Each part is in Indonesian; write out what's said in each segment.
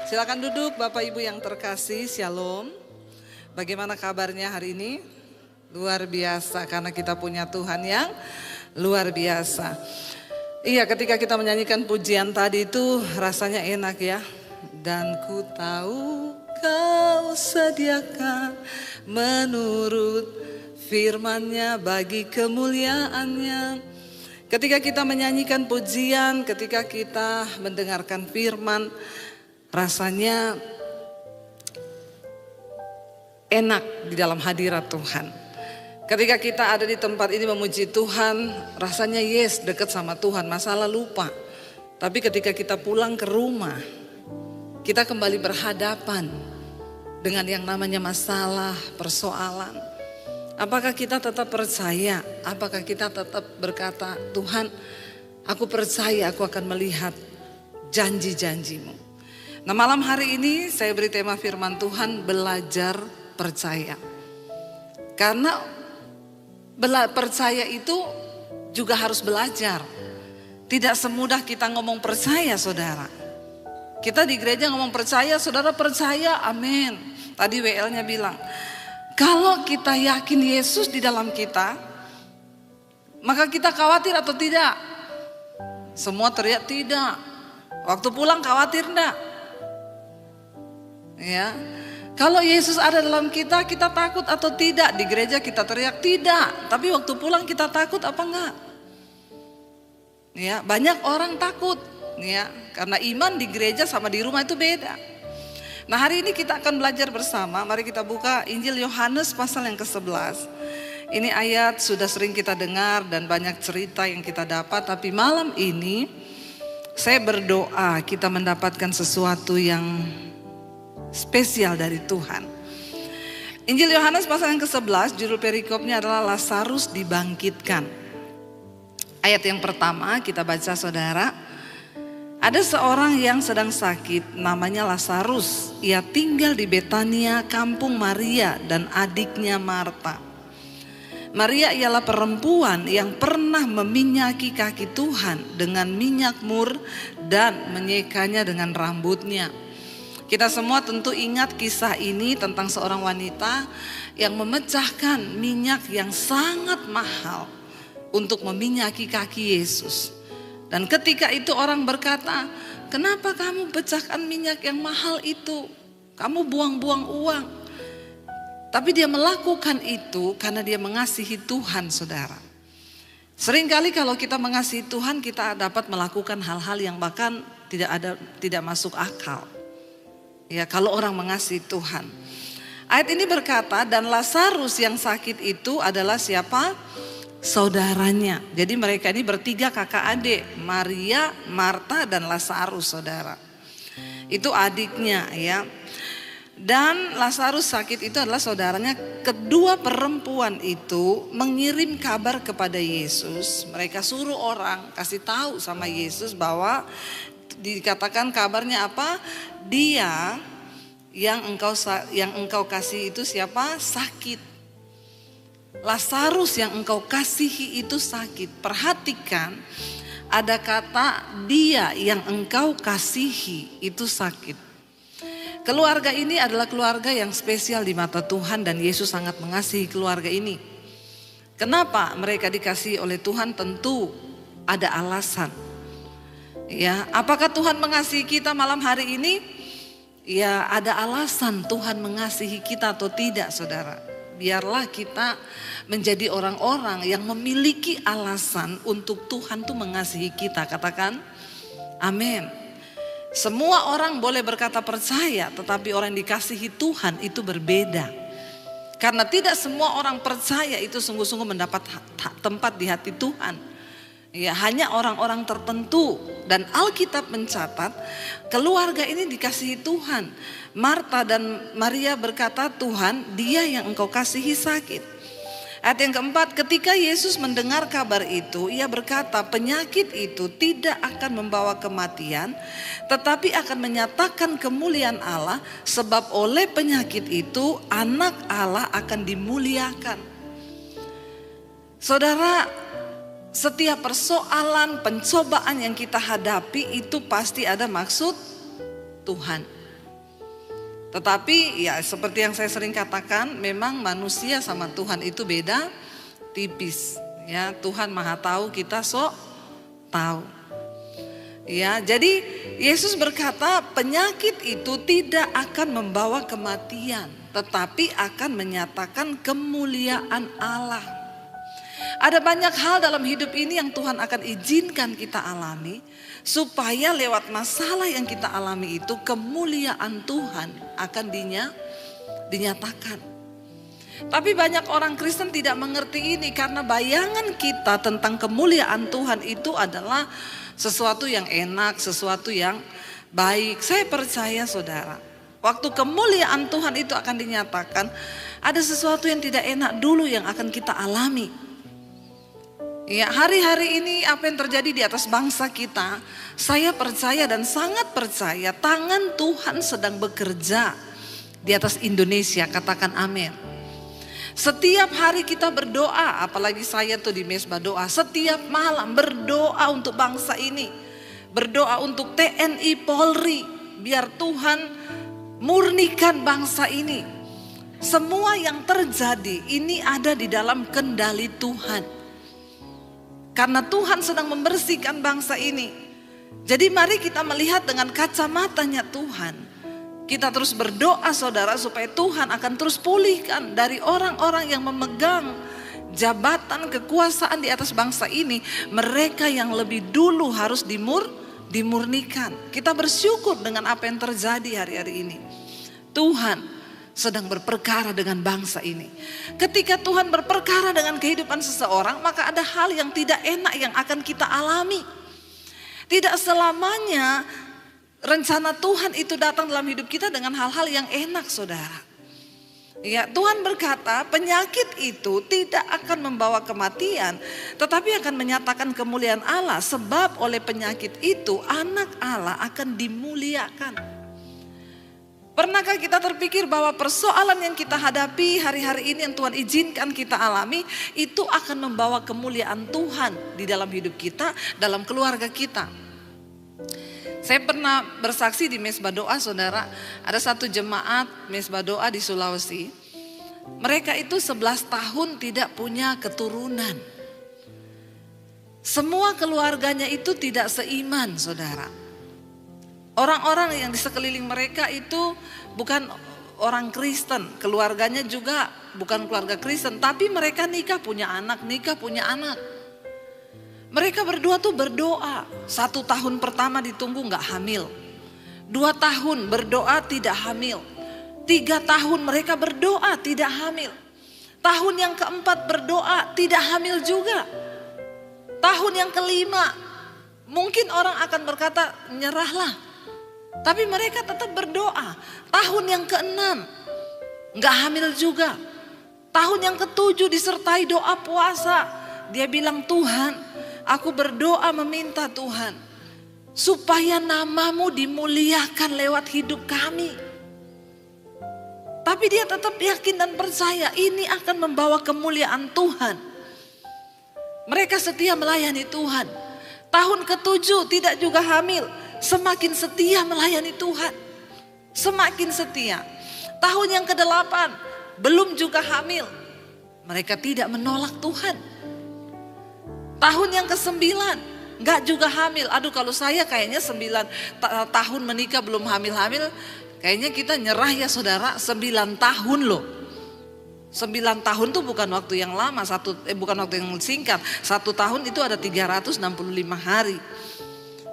Silakan duduk Bapak Ibu yang terkasih, Shalom. Bagaimana kabarnya hari ini? Luar biasa karena kita punya Tuhan yang luar biasa. Iya, ketika kita menyanyikan pujian tadi itu rasanya enak ya. Dan ku tahu kau sediakan menurut firman-Nya bagi kemuliaan-Nya. Ketika kita menyanyikan pujian, ketika kita mendengarkan firman, rasanya enak di dalam hadirat Tuhan. Ketika kita ada di tempat ini memuji Tuhan, rasanya yes, dekat sama Tuhan, masalah lupa. Tapi ketika kita pulang ke rumah, kita kembali berhadapan dengan yang namanya masalah, persoalan. Apakah kita tetap percaya? Apakah kita tetap berkata, Tuhan, aku percaya aku akan melihat janji-janji-Mu. Nah, malam hari ini saya beri tema firman Tuhan, belajar percaya. Karena percaya itu juga harus belajar. Tidak semudah kita ngomong percaya, saudara. Kita di gereja ngomong percaya, saudara percaya, amin. Tadi WL-nya bilang, kalau kita yakin Yesus di dalam kita, maka kita khawatir atau tidak? Semua teriak tidak. Waktu pulang khawatir enggak? Ya, kalau Yesus ada dalam kita, kita takut atau tidak? Di gereja kita teriak tidak, tapi waktu pulang kita takut apa enggak? Ya, banyak orang takut, ya, karena iman di gereja sama di rumah itu beda. Nah, hari ini kita akan belajar bersama. Mari kita buka Injil Yohanes pasal yang ke-11. Ini ayat sudah sering kita dengar dan banyak cerita yang kita dapat, tapi malam ini saya berdoa kita mendapatkan sesuatu yang spesial dari Tuhan. Injil Yohanes pasal yang ke-11, judul perikopnya adalah Lazarus dibangkitkan. Ayat yang pertama kita baca, saudara. Ada seorang yang sedang sakit, namanya Lazarus. Ia tinggal di Betania, kampung Maria dan adiknya Marta. Maria ialah perempuan yang pernah meminyaki kaki Tuhan dengan minyak mur dan menyekanya dengan rambutnya. Kita semua tentu ingat kisah ini tentang seorang wanita yang memecahkan minyak yang sangat mahal untuk meminyaki kaki Yesus. Dan ketika itu orang berkata, kenapa kamu pecahkan minyak yang mahal itu? Kamu buang-buang uang. Tapi dia melakukan itu karena dia mengasihi Tuhan, saudara. Seringkali kalau kita mengasihi Tuhan, kita dapat melakukan hal-hal yang bahkan tidak masuk akal. Ya, kalau orang mengasihi Tuhan. Ayat ini berkata, dan Lazarus yang sakit itu adalah siapa? Saudaranya. Jadi mereka ini bertiga kakak adik, Maria, Marta dan Lazarus, saudara. Itu adiknya, ya. Dan Lazarus sakit itu adalah saudaranya. Kedua perempuan itu mengirim kabar kepada Yesus. Mereka suruh orang kasih tahu sama Yesus bahwa dikatakan kabarnya apa? Dia yang engkau kasih itu siapa? Sakit. Lazarus yang engkau kasihi itu sakit. Perhatikan, ada kata dia yang engkau kasihi itu sakit. Keluarga ini adalah keluarga yang spesial di mata Tuhan dan Yesus sangat mengasihi keluarga ini. Kenapa mereka dikasihi oleh Tuhan? Tentu ada alasan. Ya, apakah Tuhan mengasihi kita malam hari ini? Ya, ada alasan Tuhan mengasihi kita atau tidak, saudara. Biarlah kita menjadi orang-orang yang memiliki alasan untuk Tuhan tuh mengasihi kita. Katakan amin. Semua orang boleh berkata percaya, tetapi orang yang dikasihi Tuhan itu berbeda. Karena tidak semua orang percaya itu sungguh-sungguh mendapat tempat di hati Tuhan. Ya, hanya orang-orang tertentu. Dan Alkitab mencatat keluarga ini dikasihi Tuhan. Marta dan Maria berkata, Tuhan, dia yang engkau kasihi sakit. Ayat yang keempat, ketika Yesus mendengar kabar itu, ia berkata, penyakit itu tidak akan membawa kematian, tetapi akan menyatakan kemuliaan Allah, sebab oleh penyakit itu anak Allah akan dimuliakan. Saudara, setiap persoalan, pencobaan yang kita hadapi itu pasti ada maksud Tuhan. Tetapi ya seperti yang saya sering katakan, memang manusia sama Tuhan itu beda tipis. Ya, Tuhan Maha tahu, kita sok tahu. Ya, jadi Yesus berkata penyakit itu tidak akan membawa kematian, tetapi akan menyatakan kemuliaan Allah. Ada banyak hal dalam hidup ini yang Tuhan akan izinkan kita alami, supaya lewat masalah yang kita alami itu kemuliaan Tuhan akan dinyatakan. Tapi banyak orang Kristen tidak mengerti ini, karena bayangan kita tentang kemuliaan Tuhan itu adalah sesuatu yang enak, sesuatu yang baik. Saya percaya saudara, waktu kemuliaan Tuhan itu akan dinyatakan, ada sesuatu yang tidak enak dulu yang akan kita alami. Ya, hari-hari ini apa yang terjadi di atas bangsa kita, saya percaya dan sangat percaya tangan Tuhan sedang bekerja di atas Indonesia. Katakan amin. Setiap hari kita berdoa, apalagi saya tuh di Mesbah Doa, setiap malam berdoa untuk bangsa ini. Berdoa untuk TNI Polri, biar Tuhan murnikan bangsa ini. Semua yang terjadi ini ada di dalam kendali Tuhan. Karena Tuhan sedang membersihkan bangsa ini. Jadi mari kita melihat dengan kacamatanya Tuhan. Kita terus berdoa saudara, supaya Tuhan akan terus pulihkan dari orang-orang yang memegang jabatan kekuasaan di atas bangsa ini. Mereka yang lebih dulu harus dimurnikan. Kita bersyukur dengan apa yang terjadi hari-hari ini. Tuhan sedang berperkara dengan bangsa ini. Ketika Tuhan berperkara dengan kehidupan seseorang, maka ada hal yang tidak enak yang akan kita alami. Tidak selamanya rencana Tuhan itu datang dalam hidup kita dengan hal-hal yang enak, saudara. Ya, Tuhan berkata penyakit itu tidak akan membawa kematian, tetapi akan menyatakan kemuliaan Allah. Sebab oleh penyakit itu anak Allah akan dimuliakan. Pernahkah kita terpikir bahwa persoalan yang kita hadapi hari-hari ini yang Tuhan izinkan kita alami, itu akan membawa kemuliaan Tuhan di dalam hidup kita, dalam keluarga kita. Saya pernah bersaksi di Mesbah Doa, saudara. Ada satu jemaat Mesbah Doa di Sulawesi. Mereka itu 11 tahun tidak punya keturunan. Semua keluarganya itu tidak seiman, saudara. Orang-orang yang di sekeliling mereka itu bukan orang Kristen, keluarganya juga bukan keluarga Kristen, tapi mereka nikah punya anak. Mereka berdua tuh berdoa, 1 tahun pertama ditunggu gak hamil, 2 tahun berdoa tidak hamil, 3 tahun mereka berdoa tidak hamil, tahun yang keempat berdoa tidak hamil juga, tahun yang kelima mungkin orang akan berkata nyerahlah. Tapi mereka tetap berdoa. Tahun yang ke-6 gak hamil juga. Tahun yang ke-7 disertai doa puasa. Dia bilang, Tuhan, aku berdoa meminta Tuhan, supaya namamu dimuliakan lewat hidup kami. Tapi dia tetap yakin dan percaya ini akan membawa kemuliaan Tuhan. Mereka setia melayani Tuhan. Tahun ke-7 tidak juga hamil. Semakin setia melayani Tuhan, semakin setia. Tahun yang ke-8 belum juga hamil, mereka tidak menolak Tuhan. Tahun yang ke-9 gak juga hamil. Aduh, kalau saya kayaknya 9 tahun menikah belum hamil-hamil, kayaknya kita nyerah ya saudara. 9 tahun loh. 9 tahun tuh bukan waktu yang lama, bukan waktu yang singkat. 1 tahun itu ada 365 hari.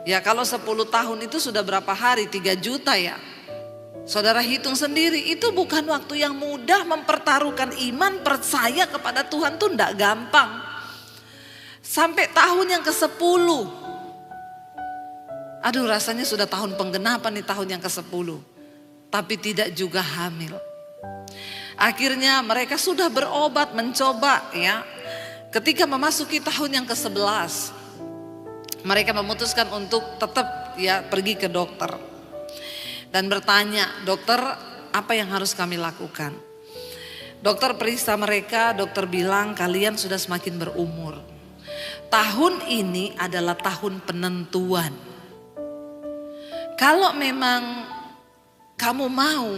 Ya, kalau 10 tahun itu sudah berapa hari? 3 juta ya. Saudara hitung sendiri, itu bukan waktu yang mudah. Mempertaruhkan iman, percaya kepada Tuhan tuh enggak gampang. Sampai tahun yang ke-10. Aduh, rasanya sudah tahun penggenapan nih, tahun yang ke-10. Tapi tidak juga hamil. Akhirnya mereka sudah berobat, mencoba ya. Ketika memasuki tahun yang ke-11, mereka memutuskan untuk tetap ya pergi ke dokter dan bertanya, dokter, apa yang harus kami lakukan? Dokter periksa mereka, dokter bilang kalian sudah semakin berumur. Tahun ini adalah tahun penentuan. Kalau memang kamu mau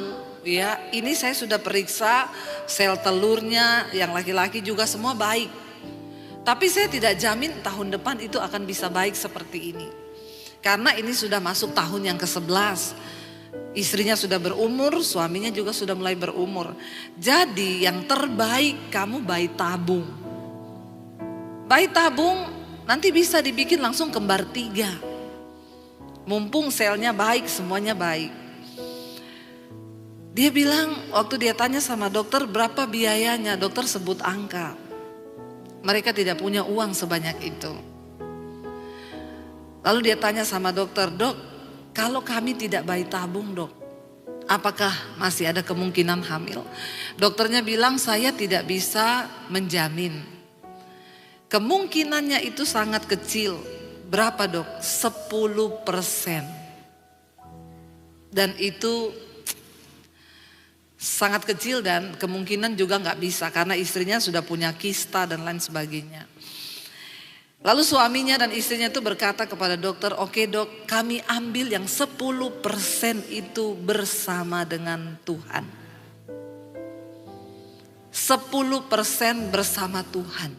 ya, ini saya sudah periksa sel telurnya, yang laki-laki juga semua baik. Tapi saya tidak jamin tahun depan itu akan bisa baik seperti ini. Karena ini sudah masuk tahun yang ke-11. Istrinya sudah berumur, suaminya juga sudah mulai berumur. Jadi yang terbaik kamu bayi tabung. Bayi tabung nanti bisa dibikin langsung kembar 3. Mumpung selnya baik, semuanya baik. Dia bilang waktu dia tanya sama dokter berapa biayanya, dokter sebut angka. Mereka tidak punya uang sebanyak itu. Lalu dia tanya sama dokter, dok, kalau kami tidak bayi tabung dok, apakah masih ada kemungkinan hamil? Dokternya bilang saya tidak bisa menjamin. Kemungkinannya itu sangat kecil. Berapa dok? 10%. Dan itu sangat kecil dan kemungkinan juga nggak bisa karena istrinya sudah punya kista dan lain sebagainya. Lalu suaminya dan istrinya itu berkata kepada dokter, oke dok, kami ambil yang 10% itu bersama dengan Tuhan. 10% bersama Tuhan.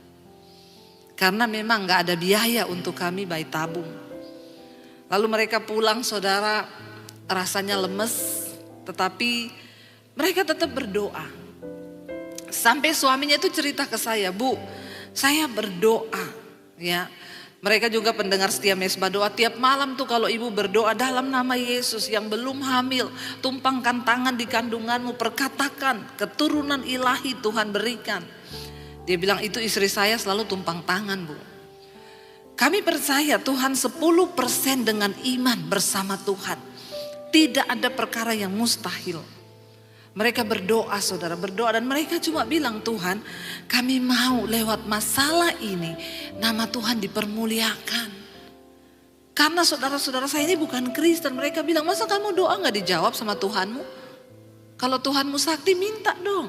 Karena memang nggak ada biaya untuk kami bayi tabung. Lalu mereka pulang, saudara, rasanya lemes, tetapi mereka tetap berdoa. Sampai suaminya itu cerita ke saya, Bu, saya berdoa. Ya, mereka juga pendengar setia mesbah doa. Tiap malam tuh kalau ibu berdoa dalam nama Yesus, yang belum hamil, tumpangkan tangan di kandunganmu, perkatakan keturunan ilahi Tuhan berikan. Dia bilang itu istri saya selalu tumpang tangan, Bu. Kami percaya Tuhan 10% dengan iman bersama Tuhan. Tidak ada perkara yang mustahil. Mereka berdoa, saudara, berdoa, dan mereka cuma bilang, Tuhan, kami mau lewat masalah ini nama Tuhan dipermuliakan. Karena saudara-saudara saya ini bukan Kristen. Mereka bilang, masa kamu doa gak dijawab sama Tuhanmu? Kalau Tuhanmu sakti, minta dong.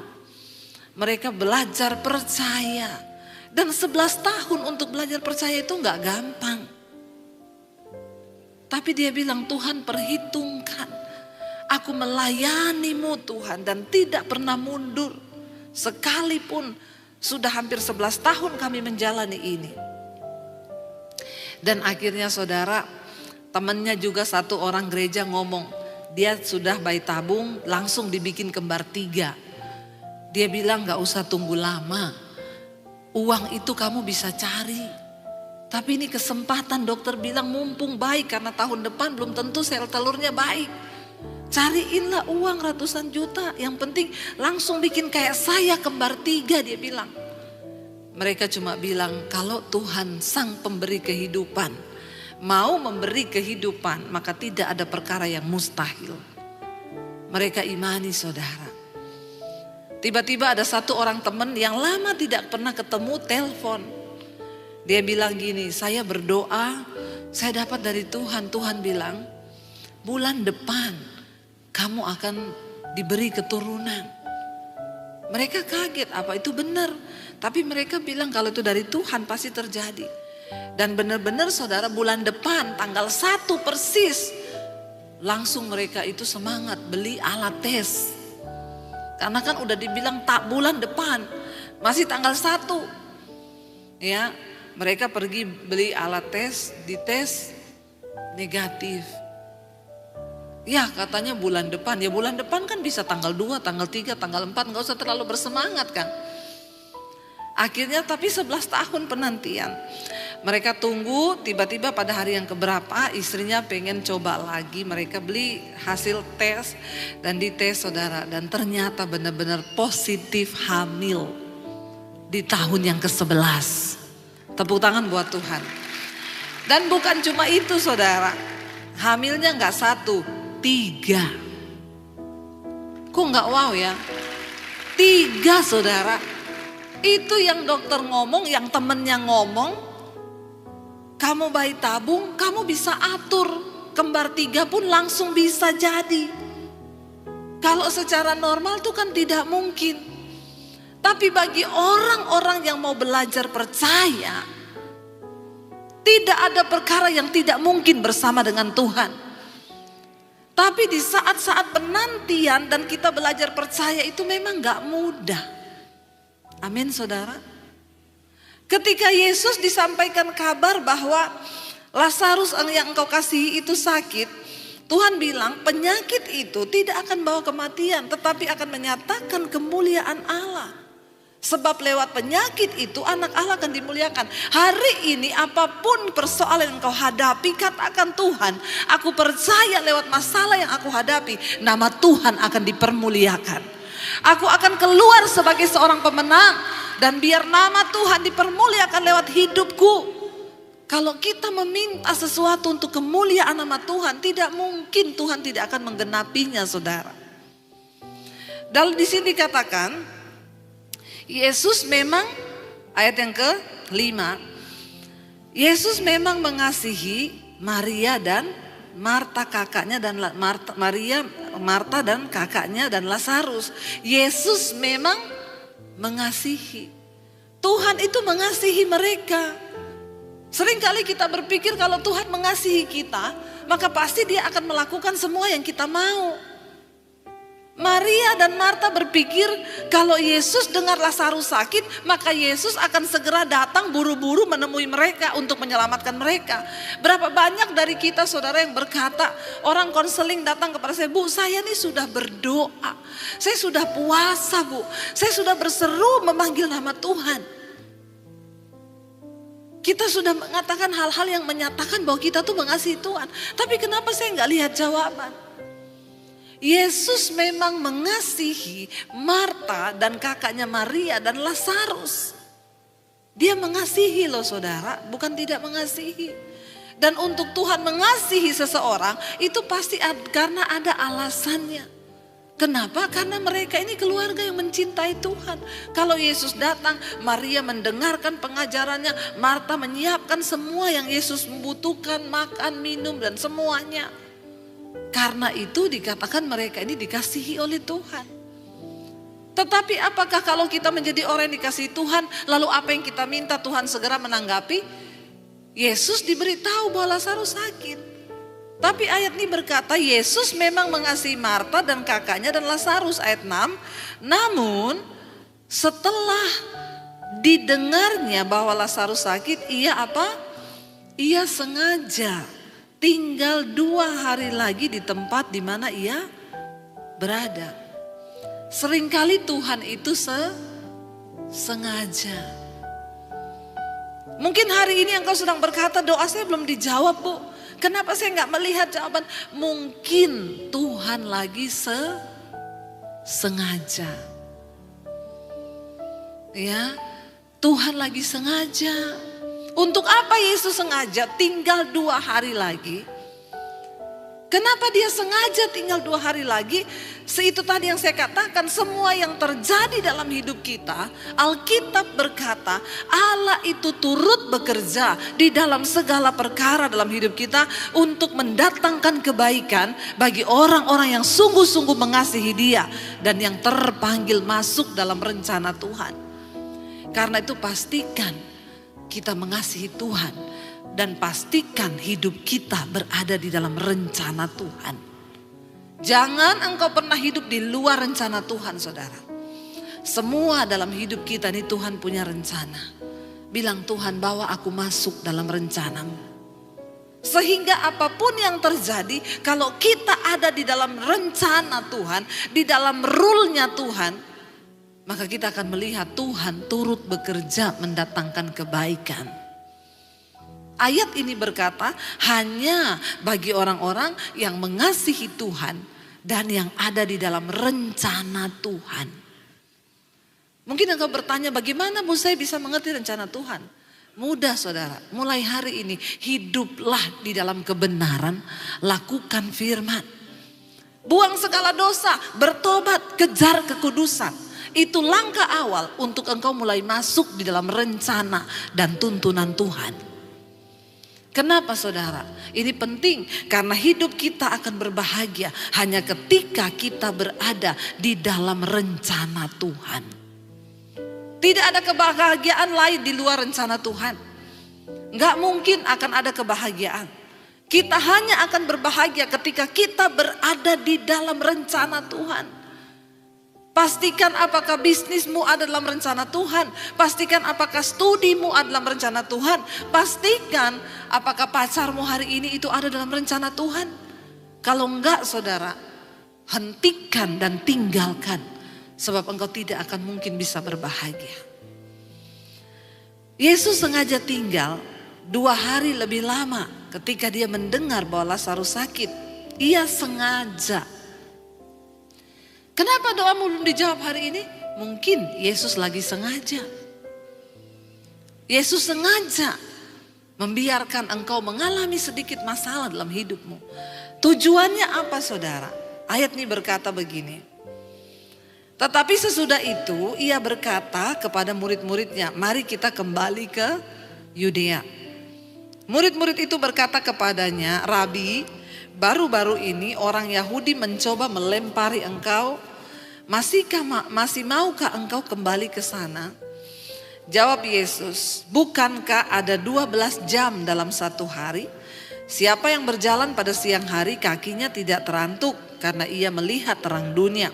Mereka belajar percaya. Dan 11 tahun untuk belajar percaya itu gak gampang. Tapi dia bilang, Tuhan perhitungkan. Aku melayanimu Tuhan dan tidak pernah mundur. Sekalipun sudah hampir 11 tahun kami menjalani ini. Dan akhirnya saudara, temannya juga satu orang gereja ngomong, dia sudah bayi tabung langsung dibikin kembar 3. Dia bilang gak usah tunggu lama. Uang itu kamu bisa cari. Tapi ini kesempatan, dokter bilang mumpung baik karena tahun depan belum tentu sel telurnya baik. Cariinlah uang ratusan juta, yang penting langsung bikin kayak saya kembar 3, dia bilang. Mereka cuma bilang kalau Tuhan sang pemberi kehidupan mau memberi kehidupan, maka tidak ada perkara yang mustahil. Mereka imani, saudara. Tiba-tiba ada satu orang teman yang lama tidak pernah ketemu, telepon. Dia bilang gini, saya berdoa, saya dapat dari Tuhan. Tuhan bilang bulan depan kamu akan diberi keturunan. Mereka kaget, apa itu benar? Tapi mereka bilang kalau itu dari Tuhan pasti terjadi. Dan benar-benar saudara, bulan depan tanggal 1 persis, langsung mereka itu semangat beli alat tes. Karena kan udah dibilang tak bulan depan, masih tanggal 1. Ya, mereka pergi beli alat tes, dites negatif. Ya katanya bulan depan, ya bulan depan kan bisa tanggal 2, tanggal 3, tanggal 4, gak usah terlalu bersemangat kan. Akhirnya tapi 11 tahun penantian. Mereka tunggu, tiba-tiba pada hari yang keberapa istrinya pengen coba lagi. Mereka beli hasil tes dan dites, saudara. Dan ternyata benar-benar positif hamil di tahun yang ke-11. Tepuk tangan buat Tuhan. Dan bukan cuma itu, saudara. Hamilnya gak 1, 3. Kok gak wow ya? 3, saudara. Itu yang dokter ngomong, yang temennya ngomong, kamu bayi tabung, kamu bisa atur. Kembar 3 pun langsung bisa jadi. Kalau secara normal tuh kan tidak mungkin. Tapi bagi orang-orang yang mau belajar percaya, tidak ada perkara yang tidak mungkin bersama dengan Tuhan. Tapi di saat-saat penantian dan kita belajar percaya itu memang gak mudah. Amin saudara. Ketika Yesus disampaikan kabar bahwa Lazarus yang engkau kasihi itu sakit, Tuhan bilang penyakit itu tidak akan bawa kematian, tetapi akan menyatakan kemuliaan Allah. Sebab lewat penyakit itu anak Allah akan dimuliakan. Hari ini apapun persoalan yang kau hadapi, katakan Tuhan, aku percaya lewat masalah yang aku hadapi, nama Tuhan akan dipermuliakan. Aku akan keluar sebagai seorang pemenang dan biar nama Tuhan dipermuliakan lewat hidupku. Kalau kita meminta sesuatu untuk kemuliaan nama Tuhan, tidak mungkin Tuhan tidak akan menggenapinya, saudara. Dan di sini dikatakan Yesus memang, ayat yang ke-5, Yesus memang mengasihi Maria dan Marta kakaknya dan Marta dan kakaknya dan Lazarus. Yesus memang mengasihi. Tuhan itu mengasihi mereka. Seringkali kita berpikir kalau Tuhan mengasihi kita, maka pasti Dia akan melakukan semua yang kita mau. Maria dan Marta berpikir kalau Yesus dengar Lazarus sakit, maka Yesus akan segera datang buru-buru menemui mereka untuk menyelamatkan mereka. Berapa banyak dari kita saudara yang berkata, orang konseling datang kepada saya, Bu saya ini sudah berdoa, saya sudah puasa Bu, saya sudah berseru memanggil nama Tuhan. Kita sudah mengatakan hal-hal yang menyatakan bahwa kita tuh mengasihi Tuhan. Tapi kenapa saya nggak lihat jawaban? Yesus memang mengasihi Marta dan kakaknya Maria dan Lazarus. Dia mengasihi loh saudara, bukan tidak mengasihi. Dan untuk Tuhan mengasihi seseorang itu pasti karena ada alasannya. Kenapa? Karena mereka ini keluarga yang mencintai Tuhan. Kalau Yesus datang, Maria mendengarkan pengajarannya, Marta menyiapkan semua yang Yesus membutuhkan, makan, minum dan semuanya. Karena itu dikatakan mereka ini dikasihi oleh Tuhan. Tetapi apakah kalau kita menjadi orang yang dikasihi Tuhan, lalu apa yang kita minta Tuhan segera menanggapi? Yesus diberitahu bahwa Lazarus sakit. Tapi ayat ini berkata Yesus memang mengasihi Marta dan kakaknya dan Lazarus. Ayat 6, namun setelah didengarnya bahwa Lazarus sakit, ia apa? Ia sengaja tinggal 2 hari lagi di tempat di mana ia berada. Seringkali Tuhan itu sengaja. Mungkin hari ini engkau sedang berkata, doa saya belum dijawab Bu. Kenapa saya nggak melihat jawaban? Mungkin Tuhan lagi sengaja. Ya, Tuhan lagi sengaja. Untuk apa Yesus sengaja tinggal 2 hari lagi? Kenapa dia sengaja tinggal 2 hari lagi? Itu tadi yang saya katakan, semua yang terjadi dalam hidup kita, Alkitab berkata Allah itu turut bekerja di dalam segala perkara dalam hidup kita untuk mendatangkan kebaikan bagi orang-orang yang sungguh-sungguh mengasihi Dia dan yang terpanggil masuk dalam rencana Tuhan. Karena itu pastikan kita mengasihi Tuhan dan pastikan hidup kita berada di dalam rencana Tuhan. Jangan engkau pernah hidup di luar rencana Tuhan, saudara. Semua dalam hidup kita ini Tuhan punya rencana. Bilang, Tuhan bawa aku masuk dalam rencanamu. Sehingga apapun yang terjadi, kalau kita ada di dalam rencana Tuhan, di dalam rule-nya Tuhan, maka kita akan melihat Tuhan turut bekerja mendatangkan kebaikan. Ayat ini berkata hanya bagi orang-orang yang mengasihi Tuhan dan yang ada di dalam rencana Tuhan. Mungkin engkau bertanya, bagaimana Bu saya bisa mengerti rencana Tuhan? Mudah saudara, mulai hari ini hiduplah di dalam kebenaran, lakukan firman. Buang segala dosa, bertobat, kejar kekudusan. Itu langkah awal untuk engkau mulai masuk di dalam rencana dan tuntunan Tuhan. Kenapa saudara? Ini penting karena hidup kita akan berbahagia hanya ketika kita berada di dalam rencana Tuhan. Tidak ada kebahagiaan lain di luar rencana Tuhan. Enggak mungkin akan ada kebahagiaan. Kita hanya akan berbahagia ketika kita berada di dalam rencana Tuhan. Pastikan apakah bisnismu ada dalam rencana Tuhan. Pastikan apakah studimu ada dalam rencana Tuhan. Pastikan apakah pacarmu hari ini itu ada dalam rencana Tuhan. Kalau enggak saudara, hentikan dan tinggalkan. Sebab engkau tidak akan mungkin bisa berbahagia. Yesus sengaja tinggal 2 hari lebih lama ketika dia mendengar bahwa Lazarus sakit. Ia sengaja. Kenapa doamu belum dijawab hari ini? Mungkin Yesus lagi sengaja. Yesus sengaja membiarkan engkau mengalami sedikit masalah dalam hidupmu. Tujuannya apa saudara? Ayat ini berkata begini. Tetapi sesudah itu ia berkata kepada murid-muridnya, mari kita kembali ke Yudea. Murid-murid itu berkata kepadanya, Rabi, baru-baru ini orang Yahudi mencoba melempari engkau. Masih maukah engkau kembali ke sana? Jawab Yesus, bukankah ada 12 jam dalam satu hari? Siapa yang berjalan pada siang hari kakinya tidak terantuk karena ia melihat terang dunia.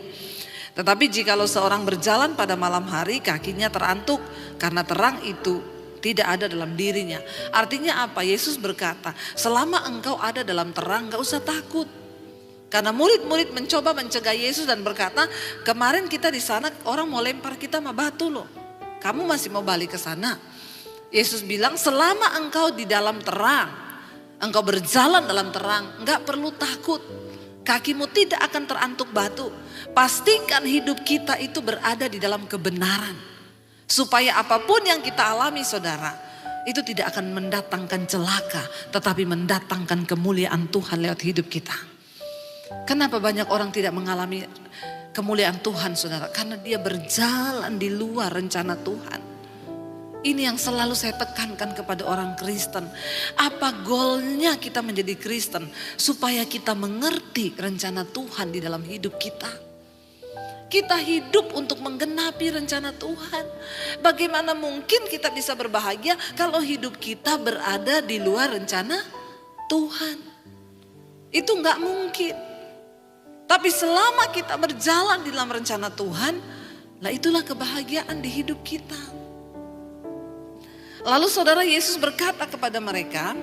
Tetapi jikalau seorang berjalan pada malam hari kakinya terantuk karena terang itu tidak ada dalam dirinya. Artinya apa? Yesus berkata, selama engkau ada dalam terang gak usah takut. Karena murid-murid mencoba mencegah Yesus dan berkata, kemarin kita di sana orang mau lempar kita sama batu loh. Kamu masih mau balik ke sana? Yesus bilang, selama engkau di dalam terang, engkau berjalan dalam terang, gak perlu takut. Kakimu tidak akan terantuk batu. Pastikan hidup kita itu berada di dalam kebenaran. Supaya apapun yang kita alami saudara, itu tidak akan mendatangkan celaka, tetapi mendatangkan kemuliaan Tuhan lewat hidup kita. Kenapa banyak orang tidak mengalami kemuliaan Tuhan saudara? Karena dia berjalan di luar rencana Tuhan. Ini yang selalu saya tekankan kepada orang Kristen. Apa goalnya kita menjadi Kristen? Supaya kita mengerti rencana Tuhan di dalam hidup kita. Kita hidup untuk menggenapi rencana Tuhan. Bagaimana mungkin kita bisa berbahagia kalau hidup kita berada di luar rencana Tuhan? Itu gak mungkin. Tapi selama kita berjalan di dalam rencana Tuhan, lah itulah kebahagiaan di hidup kita. Lalu saudara Yesus berkata kepada mereka,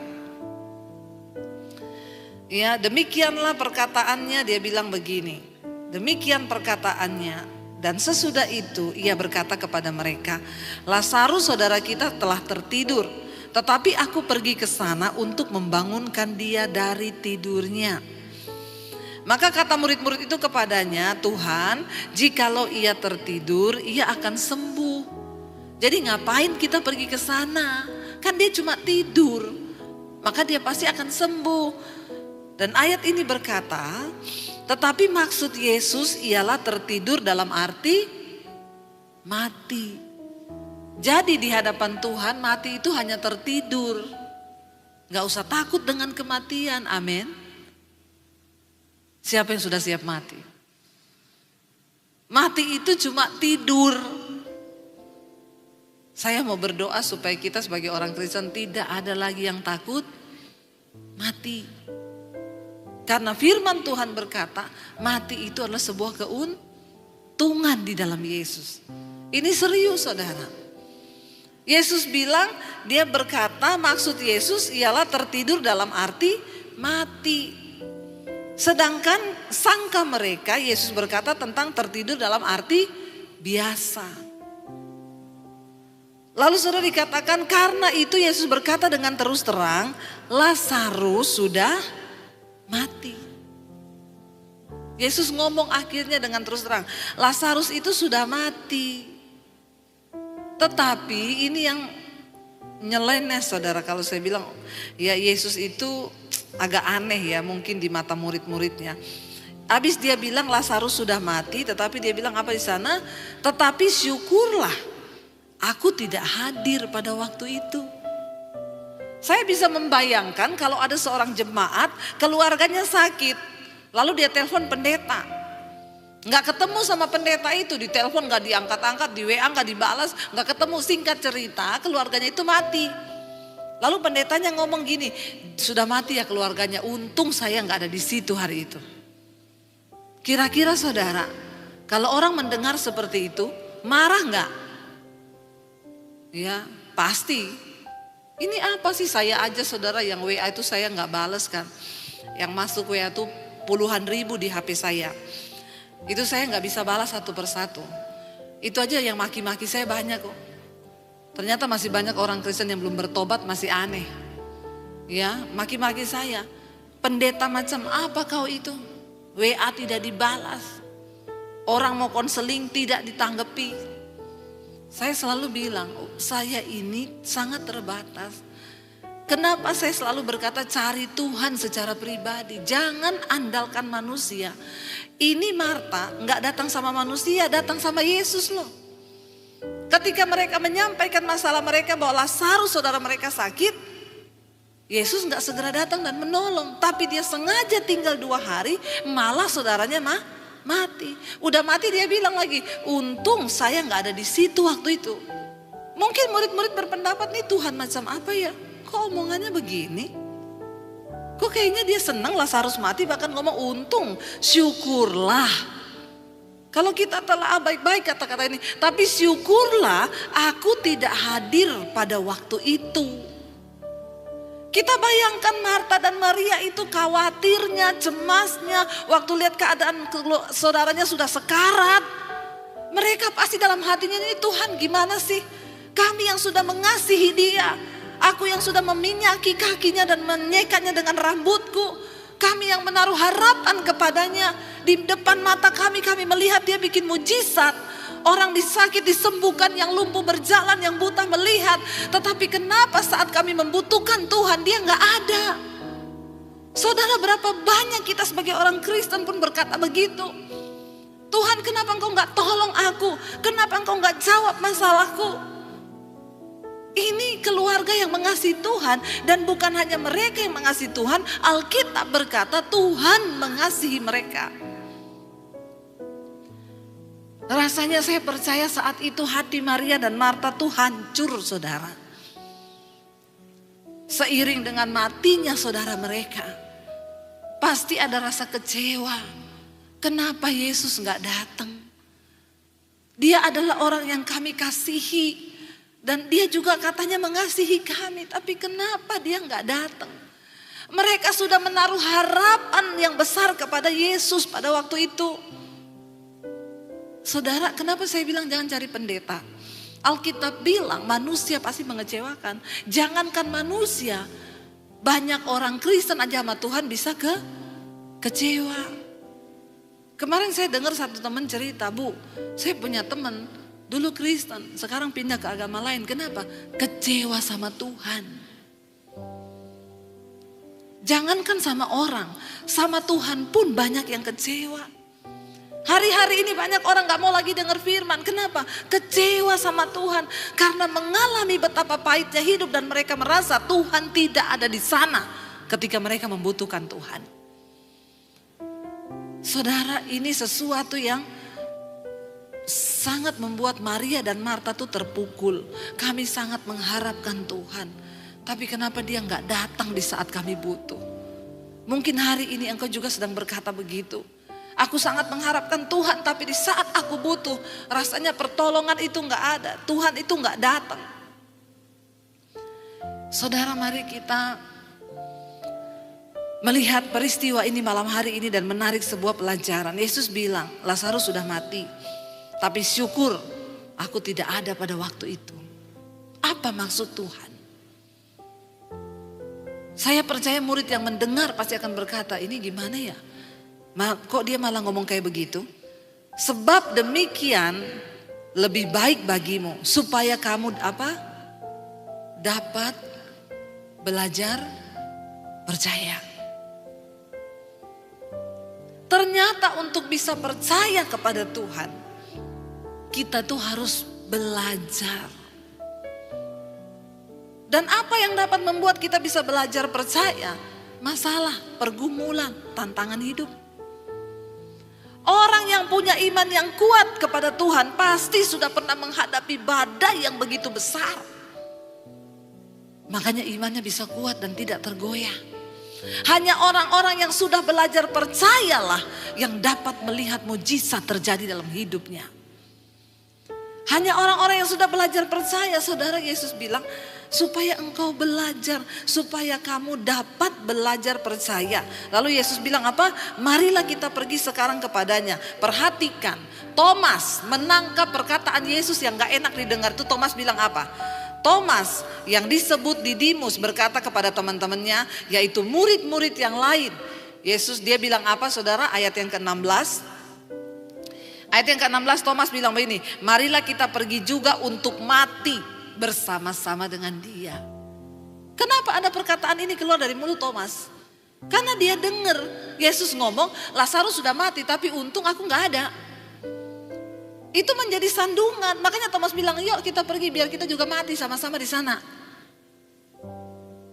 ya demikianlah perkataannya, dia bilang begini, demikian perkataannya. Dan sesudah itu ia berkata kepada mereka, Lazarus saudara kita telah tertidur, tetapi aku pergi ke sana untuk membangunkan dia dari tidurnya. Maka kata murid-murid itu kepadanya, Tuhan, jikalau ia tertidur, ia akan sembuh. Jadi ngapain kita pergi ke sana? Kan dia cuma tidur. Maka dia pasti akan sembuh. Dan ayat ini berkata, tetapi maksud Yesus ialah tertidur dalam arti mati. Jadi di hadapan Tuhan mati itu hanya tertidur. Gak usah takut dengan kematian, amin. Siapa yang sudah siap mati? Mati itu cuma tidur. Saya mau berdoa supaya kita sebagai orang Kristen tidak ada lagi yang takut mati. Karena firman Tuhan berkata, mati itu adalah sebuah keuntungan di dalam Yesus. Ini serius saudara. Yesus bilang, dia berkata maksud Yesus ialah tertidur dalam arti mati. Sedangkan sangka mereka, Yesus berkata tentang tertidur dalam arti biasa. Lalu saudara dikatakan karena itu Yesus berkata dengan terus terang, Lazarus sudah mati. Yesus ngomong akhirnya dengan terus terang, Lazarus itu sudah mati. Tetapi ini yang nyeleneh saudara, kalau saya bilang ya Yesus itu agak aneh ya mungkin di mata murid-muridnya. Habis dia bilang Lazarus sudah mati, tetapi dia bilang apa di sana? Tetapi syukurlah aku tidak hadir pada waktu itu. Saya bisa membayangkan kalau ada seorang jemaat, keluarganya sakit, lalu dia telepon pendeta. Nggak ketemu sama pendeta itu, di telepon nggak diangkat-angkat, di WA nggak dibalas, nggak ketemu. Singkat cerita, keluarganya itu mati. Lalu pendetanya ngomong gini, sudah mati ya keluarganya, untung saya nggak ada di situ hari itu. Kira-kira saudara, kalau orang mendengar seperti itu, marah nggak? Ya pasti. Ini apa sih, saya aja saudara yang WA itu saya nggak bales kan. Yang masuk WA itu puluhan ribu di HP saya. Itu saya nggak bisa balas satu persatu. Itu aja yang maki-maki saya banyak kok. Ternyata masih banyak orang Kristen yang belum bertobat, masih aneh. Ya, maki-maki saya. Pendeta macam apa kau itu? WA tidak dibalas. Orang mau konseling tidak ditanggapi. Saya selalu bilang, saya ini sangat terbatas. Kenapa saya selalu berkata cari Tuhan secara pribadi, jangan andalkan manusia. Ini Marta nggak datang sama manusia, datang sama Yesus loh. Ketika mereka menyampaikan masalah mereka bahwa Lazarus saudara mereka sakit, Yesus nggak segera datang dan menolong, tapi dia sengaja tinggal 2 hari, malah saudaranya mati. Udah mati dia bilang lagi, untung saya nggak ada di situ waktu itu. Mungkin murid-murid berpendapat nih Tuhan macam apa ya? Kok omongannya begini? Kok kayaknya dia senang Lazarus mati, bahkan ngomong untung, syukurlah. Kalau kita telah baik-baik kata-kata ini, tapi syukurlah aku tidak hadir pada waktu itu. Kita bayangkan Marta dan Maria itu khawatirnya, cemasnya, waktu lihat keadaan saudaranya sudah sekarat. Mereka pasti dalam hatinya ini, Tuhan gimana sih? Kami yang sudah mengasihi dia. Aku yang sudah meminyaki kakinya dan menyekatnya dengan rambutku. Kami yang menaruh harapan kepadanya. Di depan mata kami melihat dia bikin mujizat. Orang disakit disembuhkan, yang lumpuh berjalan, yang buta melihat. Tetapi kenapa saat kami membutuhkan Tuhan dia gak ada? Saudara, berapa banyak kita sebagai orang Kristen pun berkata begitu. Tuhan kenapa engkau gak tolong aku? Kenapa engkau gak jawab masalahku? Ini keluarga yang mengasihi Tuhan, dan bukan hanya mereka yang mengasihi Tuhan. Alkitab berkata Tuhan mengasihi mereka. Rasanya saya percaya saat itu hati Maria dan Marta tuh hancur saudara. Seiring dengan matinya saudara mereka, pasti ada rasa kecewa. Kenapa Yesus gak datang? Dia adalah orang yang kami kasihi. Dan dia juga katanya mengasihi kami, tapi kenapa dia nggak datang? Mereka sudah menaruh harapan yang besar kepada Yesus pada waktu itu. Saudara, kenapa saya bilang jangan cari pendeta? Alkitab bilang manusia pasti mengecewakan. Jangankan manusia, banyak orang Kristen aja sama Tuhan bisa kecewa. Kemarin saya dengar satu teman cerita, Bu, saya punya teman dulu Kristen, sekarang pindah ke agama lain. Kenapa? Kecewa sama Tuhan. Jangankan sama orang, sama Tuhan pun banyak yang kecewa. Hari-hari ini banyak orang gak mau lagi dengar firman. Kenapa? Kecewa sama Tuhan. Karena mengalami betapa pahitnya hidup dan mereka merasa Tuhan tidak ada di sana ketika mereka membutuhkan Tuhan. Saudara, ini sesuatu yang sangat membuat Maria dan Marta tuh terpukul. Kami sangat mengharapkan Tuhan, tapi kenapa dia nggak datang di saat kami butuh? Mungkin hari ini engkau juga sedang berkata begitu. Aku sangat mengharapkan Tuhan, tapi di saat aku butuh, rasanya pertolongan itu nggak ada. Tuhan itu nggak datang. Saudara, mari kita melihat peristiwa ini malam hari ini dan menarik sebuah pelajaran. Yesus bilang, Lazarus sudah mati. Tapi syukur aku tidak ada pada waktu itu. Apa maksud Tuhan? Saya percaya murid yang mendengar pasti akan berkata, ini gimana ya? Kok dia malah ngomong kayak begitu? Sebab demikian lebih baik bagimu supaya kamu dapat belajar percaya. Ternyata untuk bisa percaya kepada Tuhan, kita tuh harus belajar. Dan apa yang dapat membuat kita bisa belajar percaya? Masalah, pergumulan, tantangan hidup. Orang yang punya iman yang kuat kepada Tuhan pasti sudah pernah menghadapi badai yang begitu besar. Makanya imannya bisa kuat dan tidak tergoyah. Hanya orang-orang yang sudah belajar percayalah yang dapat melihat mujizat terjadi dalam hidupnya. Hanya orang-orang yang sudah belajar percaya, saudara. Yesus bilang supaya engkau belajar, supaya kamu dapat belajar percaya. Lalu Yesus bilang apa? Marilah kita pergi sekarang kepadanya. Perhatikan, Thomas menangkap perkataan Yesus yang gak enak didengar. Itu Thomas bilang apa? Thomas yang disebut Didimus berkata kepada teman-temannya, yaitu murid-murid yang lain. Yesus dia bilang apa, saudara? Ayat yang ke-16. Ayat yang ke-16 Thomas bilang begini, marilah kita pergi juga untuk mati bersama-sama dengan dia. Kenapa ada perkataan ini keluar dari mulut Thomas? Karena dia dengar Yesus ngomong, Lazarus sudah mati tapi untung aku gak ada. Itu menjadi sandungan. Makanya Thomas bilang, yuk kita pergi biar kita juga mati sama-sama di sana.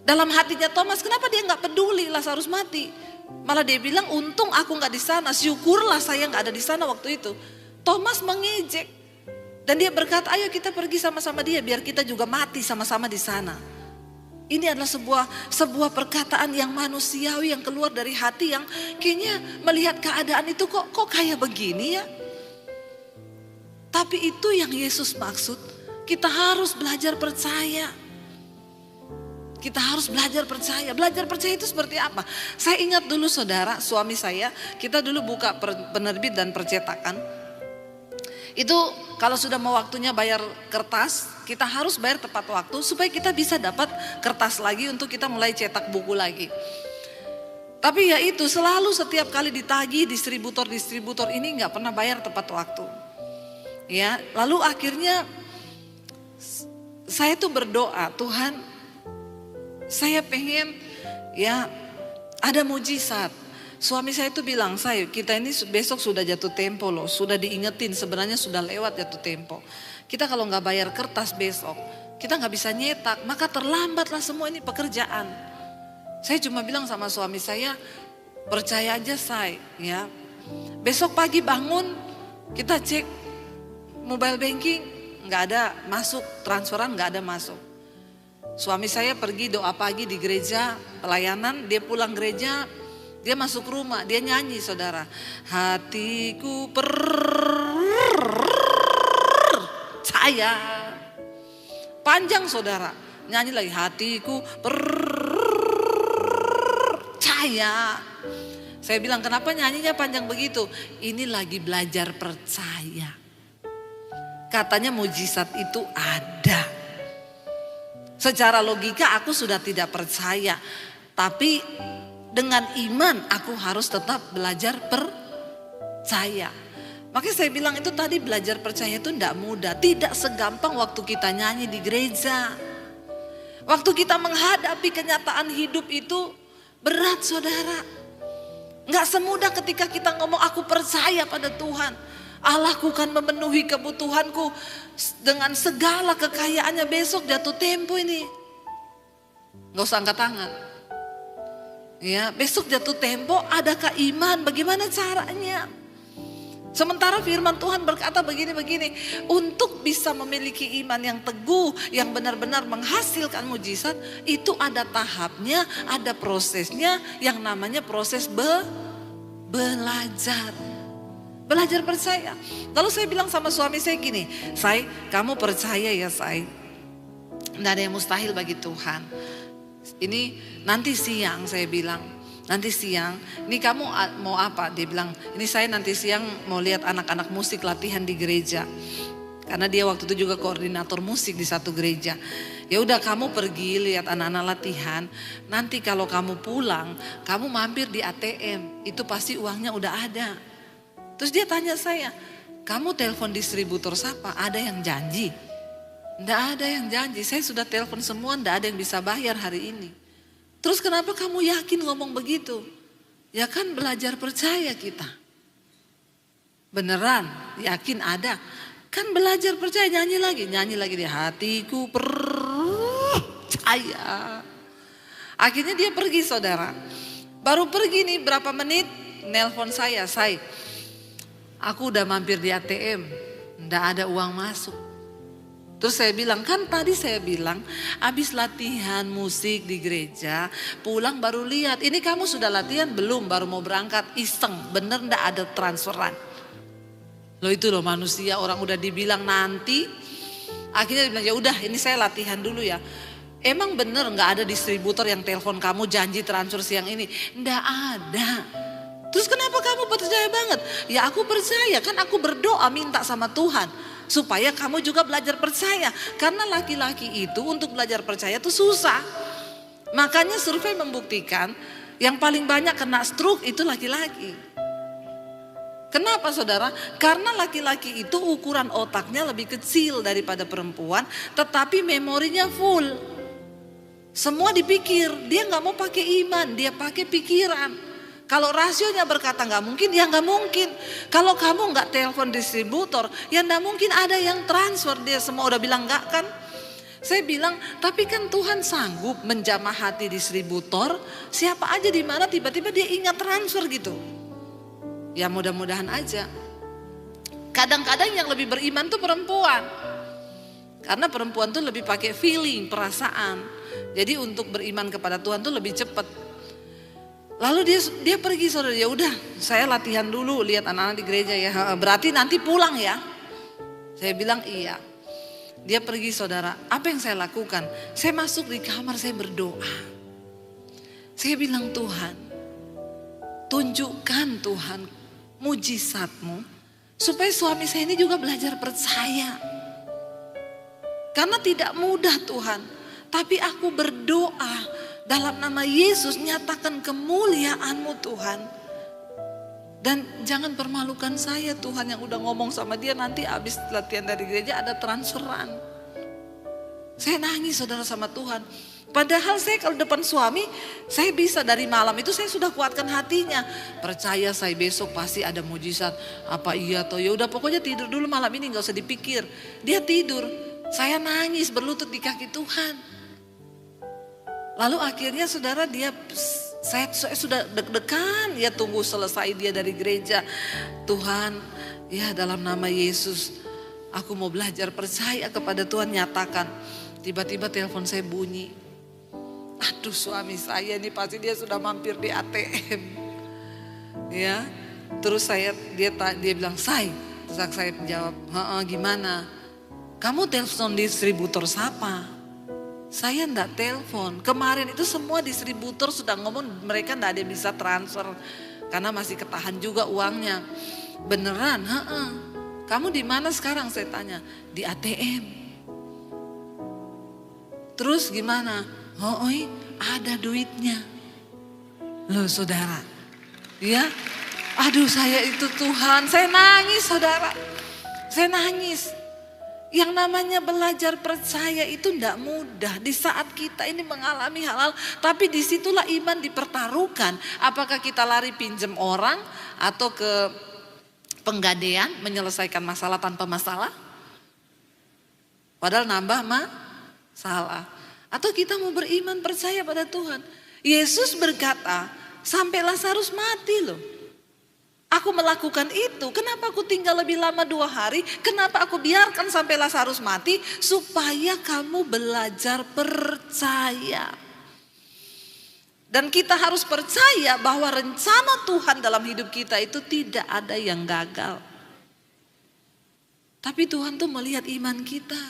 Dalam hatinya Thomas, kenapa dia nggak peduli Lazarus mati? Malah dia bilang, untung aku nggak di sana. Syukurlah saya nggak ada di sana waktu itu. Thomas mengejek dan dia berkata, ayo kita pergi sama-sama dia biar kita juga mati sama-sama di sana. Ini adalah sebuah perkataan yang manusiawi yang keluar dari hati yang kayaknya melihat keadaan itu kok kayak begini ya. Tapi itu yang Yesus maksud. Kita harus belajar percaya. Kita harus belajar percaya. Belajar percaya itu seperti apa? Saya ingat dulu saudara, suami saya, kita dulu buka penerbit dan percetakan. Itu kalau sudah mau waktunya bayar kertas, kita harus bayar tepat waktu supaya kita bisa dapat kertas lagi untuk kita mulai cetak buku lagi. Tapi ya itu selalu setiap kali ditagih distributor ini nggak pernah bayar tepat waktu. Ya, lalu akhirnya saya tuh berdoa, Tuhan, saya pengen ya ada mujizat. Suami saya tuh bilang, kita ini besok sudah jatuh tempo loh, sudah diingetin sebenarnya sudah lewat jatuh tempo. Kita kalau nggak bayar kertas besok, kita nggak bisa nyetak, maka terlambatlah semua ini pekerjaan. Saya cuma bilang sama suami saya, percaya aja ya. Besok pagi bangun, kita cek mobile banking nggak ada masuk, transferan nggak ada masuk. Suami saya pergi doa pagi di gereja pelayanan, dia pulang gereja, dia masuk rumah, dia nyanyi saudara. Hatiku percaya. Panjang saudara, nyanyi lagi hatiku percaya. Saya bilang kenapa nyanyinya panjang begitu? Ini lagi belajar percaya. Katanya mujizat itu ada. Secara logika aku sudah tidak percaya. Tapi dengan iman aku harus tetap belajar percaya. Makanya saya bilang itu tadi belajar percaya itu tidak mudah. Tidak segampang waktu kita nyanyi di gereja. Waktu kita menghadapi kenyataan hidup itu berat saudara. Nggak semudah ketika kita ngomong aku percaya pada Tuhan. Allahku kan memenuhi kebutuhanku dengan segala kekayaannya, besok jatuh tempo ini. Gak usah angkat tangan. Ya, besok jatuh tempo, adakah iman? Bagaimana caranya? Sementara firman Tuhan berkata begini-begini, untuk bisa memiliki iman yang teguh, yang benar-benar menghasilkan mujizat, itu ada tahapnya, ada prosesnya yang namanya proses belajar. Belajar percaya. Lalu saya bilang sama suami saya gini, kamu percaya ya Tidak ada yang mustahil bagi Tuhan. Ini nanti siang saya bilang, nanti siang, ini kamu mau apa? Dia bilang, ini saya nanti siang mau lihat anak-anak musik latihan di gereja. Karena dia waktu itu juga koordinator musik di satu gereja. Ya udah kamu pergi lihat anak-anak latihan. Nanti kalau kamu pulang, kamu mampir di ATM, itu pasti uangnya udah ada. Terus dia tanya saya, kamu telepon distributor siapa? Ada yang janji? Tidak ada yang janji, saya sudah telepon semua, tidak ada yang bisa bayar hari ini. Terus kenapa kamu yakin ngomong begitu? Ya kan belajar percaya kita. Beneran, yakin ada. Kan belajar percaya, nyanyi lagi di hatiku percaya. Akhirnya dia pergi saudara. Baru pergi nih berapa menit, nelpon saya, aku udah mampir di ATM, nggak ada uang masuk. Terus saya bilang, kan tadi saya bilang habis latihan musik di gereja, pulang baru lihat, ini kamu sudah latihan belum, baru mau berangkat, iseng, bener ndak ada transferan. Loh itu loh manusia, orang udah dibilang nanti, akhirnya dia bilang ya udah ini saya latihan dulu ya. Emang bener nggak ada distributor yang telepon kamu janji transfer siang ini? Ndak ada. Terus kenapa kamu percaya banget? Ya aku percaya, kan aku berdoa minta sama Tuhan supaya kamu juga belajar percaya. Karena laki-laki itu untuk belajar percaya itu susah. Makanya survei membuktikan yang paling banyak kena stroke itu laki-laki. Kenapa saudara? Karena laki-laki itu ukuran otaknya lebih kecil daripada perempuan, tetapi memorinya full. Semua dipikir, dia nggak mau pakai iman, dia pakai pikiran. Kalau rasionya berkata nggak mungkin, ya nggak mungkin. Kalau kamu nggak telepon distributor, ya nggak mungkin ada yang transfer. Dia semua udah bilang nggak kan? Saya bilang, tapi kan Tuhan sanggup menjamah hati distributor. Siapa aja di mana tiba-tiba dia ingat transfer gitu. Ya mudah-mudahan aja. Kadang-kadang yang lebih beriman tuh perempuan. Karena perempuan tuh lebih pakai feeling, perasaan. Jadi untuk beriman kepada Tuhan tuh lebih cepat. Lalu dia pergi saudara, ya udah saya latihan dulu lihat anak-anak di gereja ya. Berarti nanti pulang ya. Saya bilang iya. Dia pergi saudara, apa yang saya lakukan? Saya masuk di kamar, saya berdoa. Saya bilang Tuhan, tunjukkan Tuhan mujizatmu supaya suami saya ini juga belajar percaya. Karena tidak mudah Tuhan, tapi aku berdoa dalam nama Yesus nyatakan kemuliaan-Mu Tuhan. Dan jangan permalukan saya Tuhan yang udah ngomong sama dia nanti habis latihan dari gereja ada transferan. Saya nangis saudara sama Tuhan. Padahal saya kalau depan suami saya bisa dari malam itu saya sudah kuatkan hatinya. Percaya saya besok pasti ada mujizat. Apa iya toh ya udah pokoknya tidur dulu malam ini gak usah dipikir. Dia tidur. Saya nangis berlutut di kaki Tuhan. Lalu akhirnya saudara saya sudah deg-degan ya tunggu selesai dia dari gereja. Tuhan ya dalam nama Yesus aku mau belajar percaya kepada Tuhan nyatakan. Tiba-tiba telepon saya bunyi. Aduh suami saya ini pasti dia sudah mampir di ATM. Ya terus dia bilang terus saya jawab gimana? Kamu telepon distributor siapa? Saya enggak telepon. Kemarin itu semua distributor sudah ngomong mereka enggak ada yang bisa transfer. Karena masih ketahan juga uangnya. Beneran? Kamu di mana sekarang saya tanya? Di ATM. Terus gimana? Ada duitnya. Loh saudara. Ya. Aduh saya itu Tuhan. Saya nangis saudara. Saya nangis. Yang namanya belajar percaya itu tidak mudah. Di saat kita ini mengalami hal-hal, tapi disitulah iman dipertaruhkan. Apakah kita lari pinjam orang atau ke penggadean menyelesaikan masalah tanpa masalah? Padahal nambah masalah. Atau kita mau beriman percaya pada Tuhan. Yesus berkata, sampai Lazarus mati loh. Aku melakukan itu, kenapa aku tinggal lebih lama 2 hari? Kenapa aku biarkan sampai Lazarus mati? Supaya kamu belajar percaya. Dan kita harus percaya bahwa rencana Tuhan dalam hidup kita itu tidak ada yang gagal. Tapi Tuhan tuh melihat iman kita.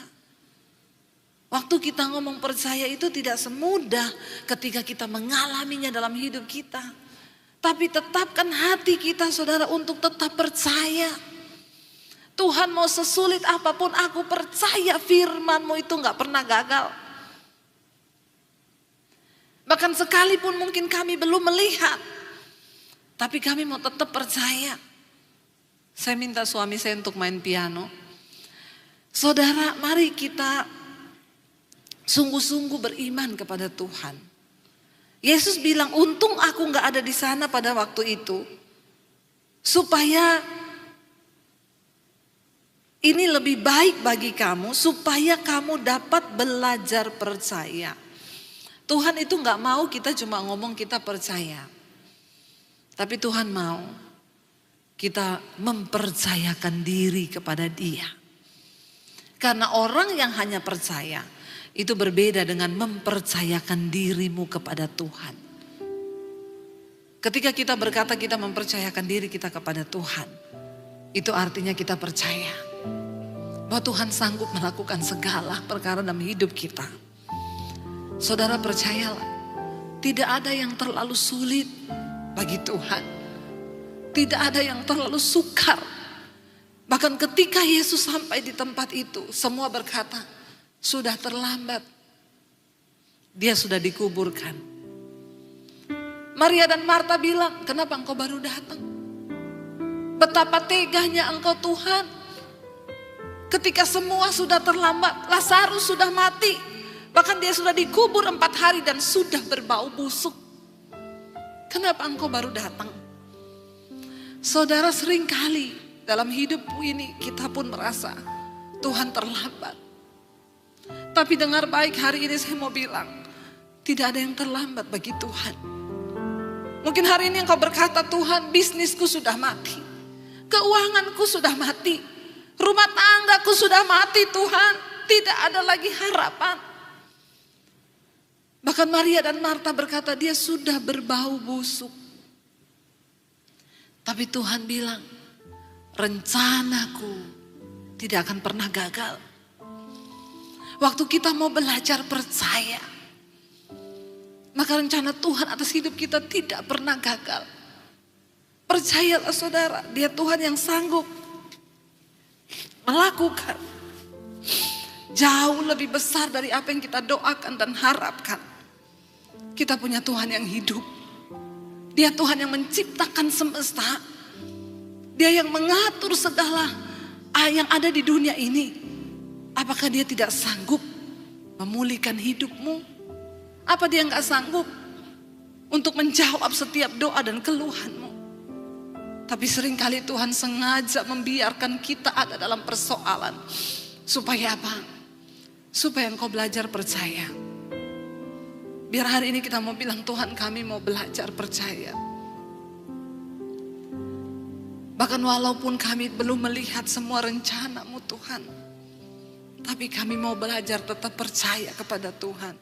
Waktu kita ngomong percaya itu tidak semudah ketika kita mengalaminya dalam hidup kita. Tapi tetapkan hati kita saudara untuk tetap percaya. Tuhan mau sesulit apapun aku percaya firman-Mu itu gak pernah gagal. Bahkan sekalipun mungkin kami belum melihat. Tapi kami mau tetap percaya. Saya minta suami saya untuk main piano. Saudara mari kita sungguh-sungguh beriman kepada Tuhan. Yesus bilang untung aku gak ada di sana pada waktu itu. Supaya ini lebih baik bagi kamu. Supaya kamu dapat belajar percaya. Tuhan itu gak mau kita cuma ngomong kita percaya. Tapi Tuhan mau kita mempercayakan diri kepada Dia. Karena orang yang hanya percaya itu berbeda dengan mempercayakan dirimu kepada Tuhan. Ketika kita berkata kita mempercayakan diri kita kepada Tuhan, itu artinya kita percaya bahwa Tuhan sanggup melakukan segala perkara dalam hidup kita. Saudara percayalah, tidak ada yang terlalu sulit bagi Tuhan. Tidak ada yang terlalu sukar. Bahkan ketika Yesus sampai di tempat itu, semua berkata, sudah terlambat. Dia sudah dikuburkan. Maria dan Marta bilang, kenapa engkau baru datang? Betapa teganya engkau Tuhan. Ketika semua sudah terlambat, Lazarus sudah mati. Bahkan dia sudah dikubur 4 hari dan sudah berbau busuk. Kenapa engkau baru datang? Saudara, seringkali dalam hidupku ini kita pun merasa Tuhan terlambat. Tapi dengar baik, hari ini saya mau bilang, tidak ada yang terlambat bagi Tuhan. Mungkin hari ini engkau berkata, Tuhan, bisnisku sudah mati. Keuanganku sudah mati. Rumah tanggaku sudah mati Tuhan. Tidak ada lagi harapan. Bahkan Maria dan Marta berkata dia sudah berbau busuk. Tapi Tuhan bilang, rencanaku tidak akan pernah gagal. Waktu kita mau belajar percaya, maka rencana Tuhan atas hidup kita tidak pernah gagal. Percayalah saudara, dia Tuhan yang sanggup melakukan jauh lebih besar dari apa yang kita doakan dan harapkan. Kita punya Tuhan yang hidup. Dia Tuhan yang menciptakan semesta. Dia yang mengatur segala yang ada di dunia ini. Apakah dia tidak sanggup memulihkan hidupmu? Apa dia nggak sanggup untuk menjawab setiap doa dan keluhanmu? Tapi seringkali Tuhan sengaja membiarkan kita ada dalam persoalan. Supaya apa? Supaya engkau belajar percaya. Biar hari ini kita mau bilang, Tuhan, kami mau belajar percaya. Bahkan walaupun kami belum melihat semua rencana-Mu Tuhan, tapi kami mau belajar tetap percaya kepada Tuhan.